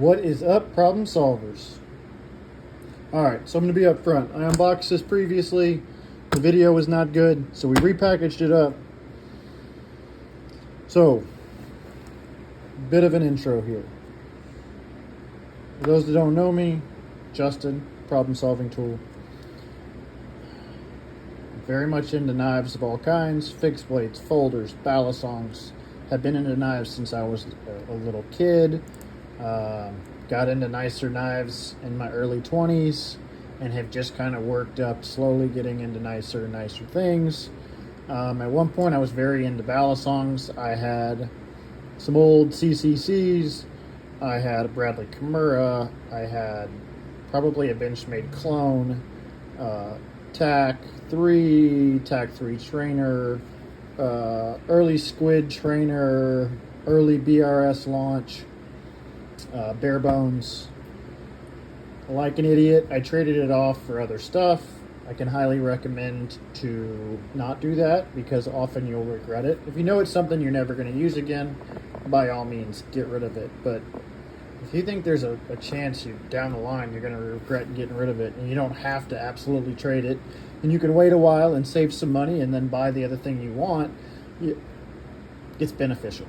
What is up, problem solvers? Alright, so I'm going to be up front. I unboxed this previously. The video was not good, so we repackaged it up. So, bit of an intro here. For those that don't know me, Justin, problem solving tool. Very much into knives of all kinds, fixed blades, folders, balisongs. Have been into knives since I was a little kid. Got into nicer knives in my early 20s and have just kind of worked up slowly getting into nicer things. At one point I was very into balisongs. I had some old CCCs. I had a Bradley Kimura. I had probably a Benchmade clone, TAC 3 trainer, early Squid trainer, early BRS launch, bare bones. Like an idiot, I traded it off for other stuff. I can highly recommend to not do that because often you'll regret it. If you know it's something you're never going to use again, by all means, get rid of it. But if you think there's a chance you down the line you're going to regret getting rid of it, and you don't have to absolutely trade it, and you can wait a while and save some money and then buy the other thing you want, it's beneficial.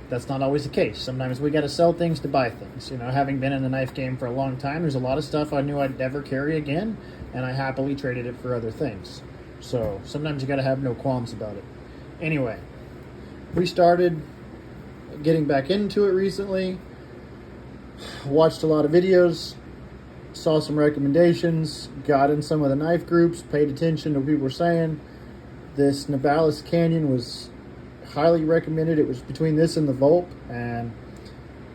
That's not always the case. Sometimes we got to sell things to buy things. You know, having been in the knife game for a long time, there's a lot of stuff I knew I'd never carry again, and I happily traded it for other things. So sometimes you got to have no qualms about it. Anyway, we started getting back into it recently. Watched a lot of videos, saw some recommendations, got in some of the knife groups, paid attention to what people were saying. This Nabalis Canyon was highly recommended. It was between this and the Vulp, and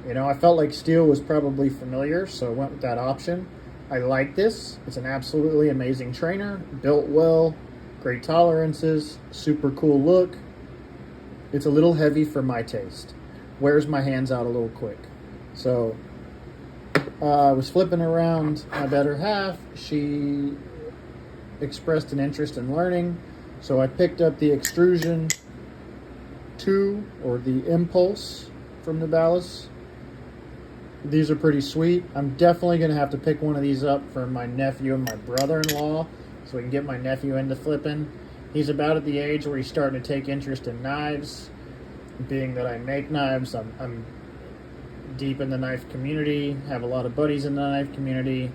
you know, I felt like steel was probably familiar, so I went with that option. I like this. It's an absolutely amazing trainer, built well, great tolerances, super cool look. It's a little heavy for my taste. Wears my hands out a little quick. So I was flipping around my better half. She expressed an interest in learning, so I picked up the Extrusion 2 or the Impulse from Nabalis. These are pretty sweet. I'm definitely going to have to pick one of these up for my nephew and my brother-in-law so we can get my nephew into flipping. He's about at the age where he's starting to take interest in knives. Being that I make knives, I'm deep in the knife community, have a lot of buddies in the knife community.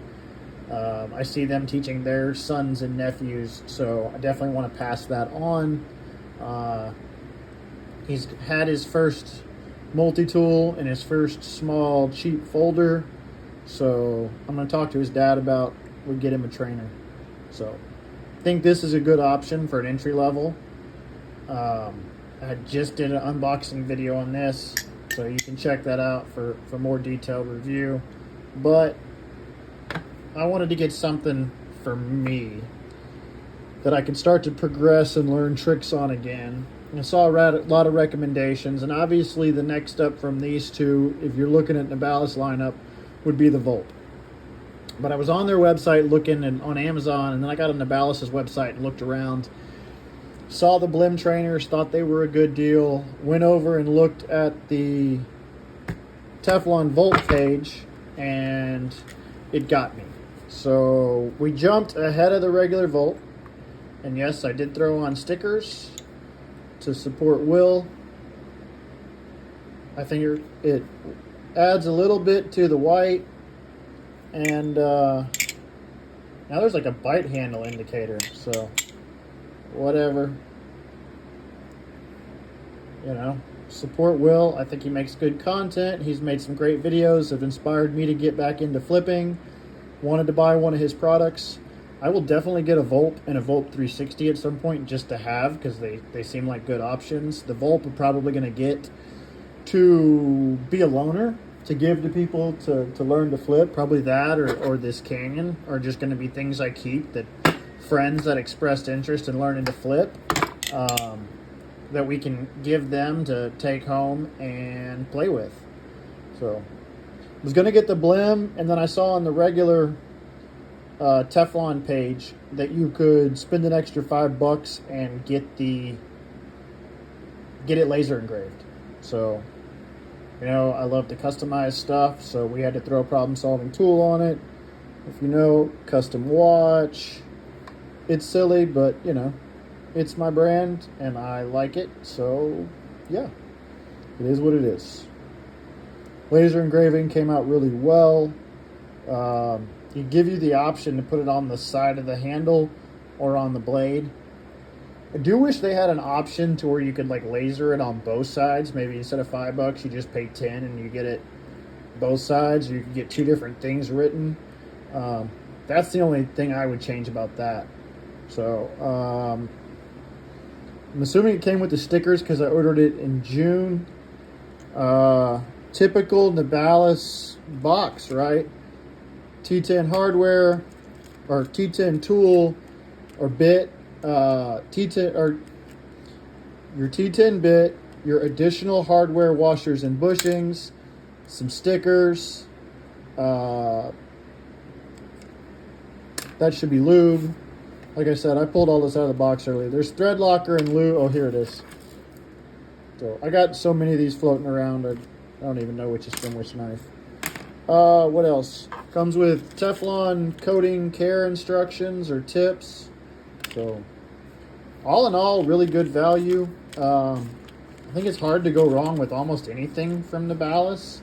I see them teaching their sons and nephews, so I definitely want to pass that on. He's had his first multi-tool and his first small cheap folder, so I'm going to talk to his dad about we get him a trainer. So I think this is a good option for an entry level. I just did an unboxing video on this, so you can check that out for more detailed review. But I wanted to get something for me that I can start to progress and learn tricks on again. I saw a lot of recommendations, and obviously the next up from these two, if you're looking at Nabalis lineup, would be the Vulp. But I was on their website looking on Amazon, and then I got on Nabalis' website and looked around. Saw the Blim trainers, thought they were a good deal. Went over and looked at the Teflon Vulp page, and it got me. So we jumped ahead of the regular Vulp. And yes, I did throw on stickers to support Will. I think it adds a little bit to the white. And now there's like a bite handle indicator, so whatever. You know, support Will. I think he makes good content. He's made some great videos, have inspired me to get back into flipping. Wanted to buy one of his products. I will definitely get a Vulp and a Vulp 360 at some point just to have, because they seem like good options. The Vulp I'm probably going to get to be a loaner, to give to people to learn to flip. Probably that or this Canyon are just going to be things I keep, that friends that expressed interest in learning to flip, that we can give them to take home and play with. So I was going to get the Blim, and then I saw on the regular Teflon page that you could spend an extra $5 and get it laser engraved. So You know, I love to customize stuff, so we had to throw a problem-solving tool on it. If you know, custom watch. It's silly, but, you know, it's my brand, and I like it, so, yeah. It is what it is. Laser engraving came out really well. You give you the option to put it on the side of the handle or on the blade. I do wish they had an option to where you could like laser it on both sides. Maybe instead of $5, you just pay 10 and you get it both sides. Or you can get two different things written. That's the only thing I would change about that. So I'm assuming it came with the stickers because I ordered it in June. Typical Nabalis box, right? T10 hardware or T10 tool or bit, T10 or your T10 bit, your additional hardware washers and bushings, some stickers. That should be lube. Like I said, I pulled all this out of the box earlier. There's thread locker and lube. Oh, here it is. So I got so many of these floating around. I don't even know which is from which knife. What else? Comes with Teflon coating care instructions or tips. So all in all, really good value. I think it's hard to go wrong with almost anything from Nabalis.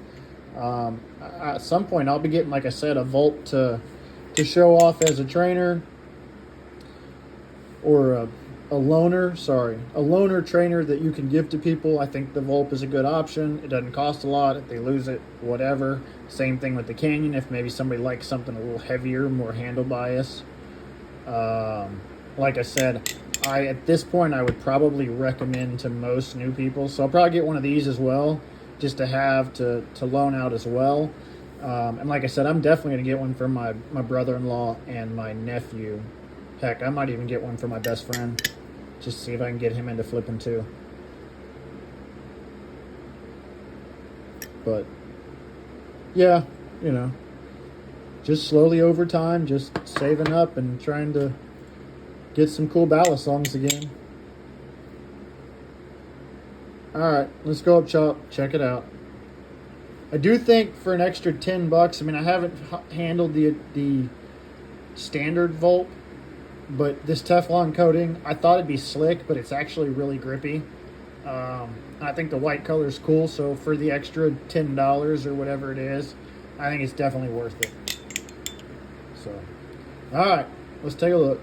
At some point, I'll be getting, like I said, a Vulp to show off as a trainer, or a loaner trainer that you can give to people. I think the Vulp is a good option. It doesn't cost a lot. If they lose it, whatever. Same thing with the Canyon. If maybe somebody likes something a little heavier, more handle bias. Like I said, at this point I would probably recommend to most new people. So I'll probably get one of these as well, just to have to loan out as well. And like I said, I'm definitely going to get one for my brother-in-law and my nephew. Heck, I might even get one for my best friend, just to see if I can get him into flipping too. But yeah, you know, just slowly over time, just saving up and trying to get some cool Balisongs again. Alright, let's go up top, check it out. I do think for an extra $10, I mean, I haven't handled the standard Vulp, but this Teflon coating, I thought it'd be slick, but it's actually really grippy. I think the white color is cool, so for the extra $10 or whatever it is, I think it's definitely worth it. So, alright, let's take a look.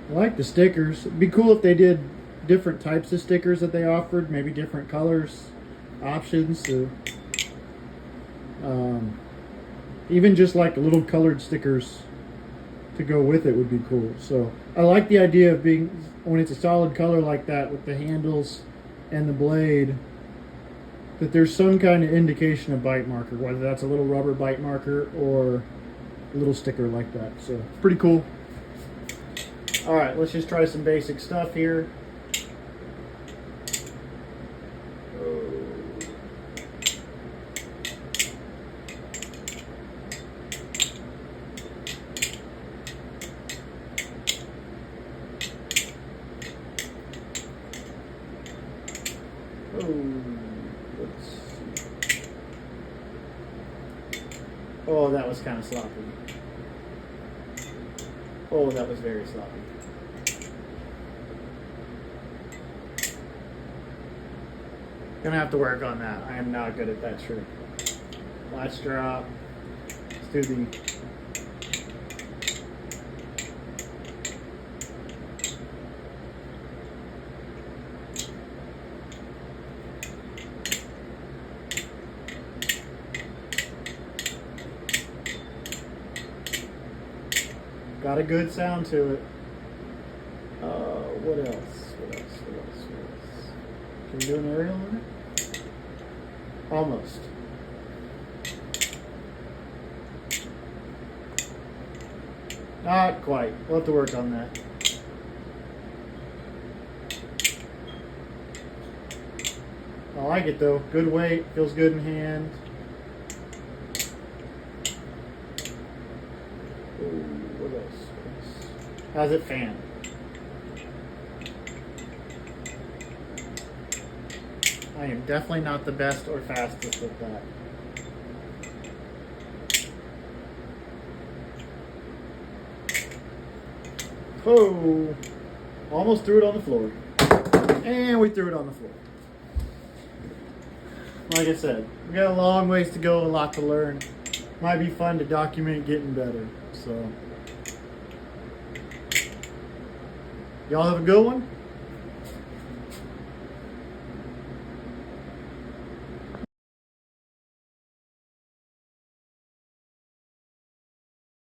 I like the stickers. It'd be cool if they did different types of stickers that they offered, maybe different colors, options. So, even just like little colored stickers to go with it would be cool. So I like the idea of being, when it's a solid color like that with the handles and the blade, that there's some kind of indication of bite marker, whether that's a little rubber bite marker or a little sticker like that. So pretty cool. All right, let's just try some basic stuff here. Oh, that was kind of sloppy. Oh, that was very sloppy. Gonna have to work on that. I am not good at that trick. Last drop. Let's do the... Got a good sound to it. What else? What else? Can we do an aerial on it? Almost. Not quite. We'll have to work on that. I like it though. Good weight. Feels good in hand. What else? How's it fan? I am definitely not the best or fastest at that. Oh, almost threw it on the floor. And we threw it on the floor. Like I said, we got a long ways to go, a lot to learn. Might be fun to document getting better. So, y'all have a good one.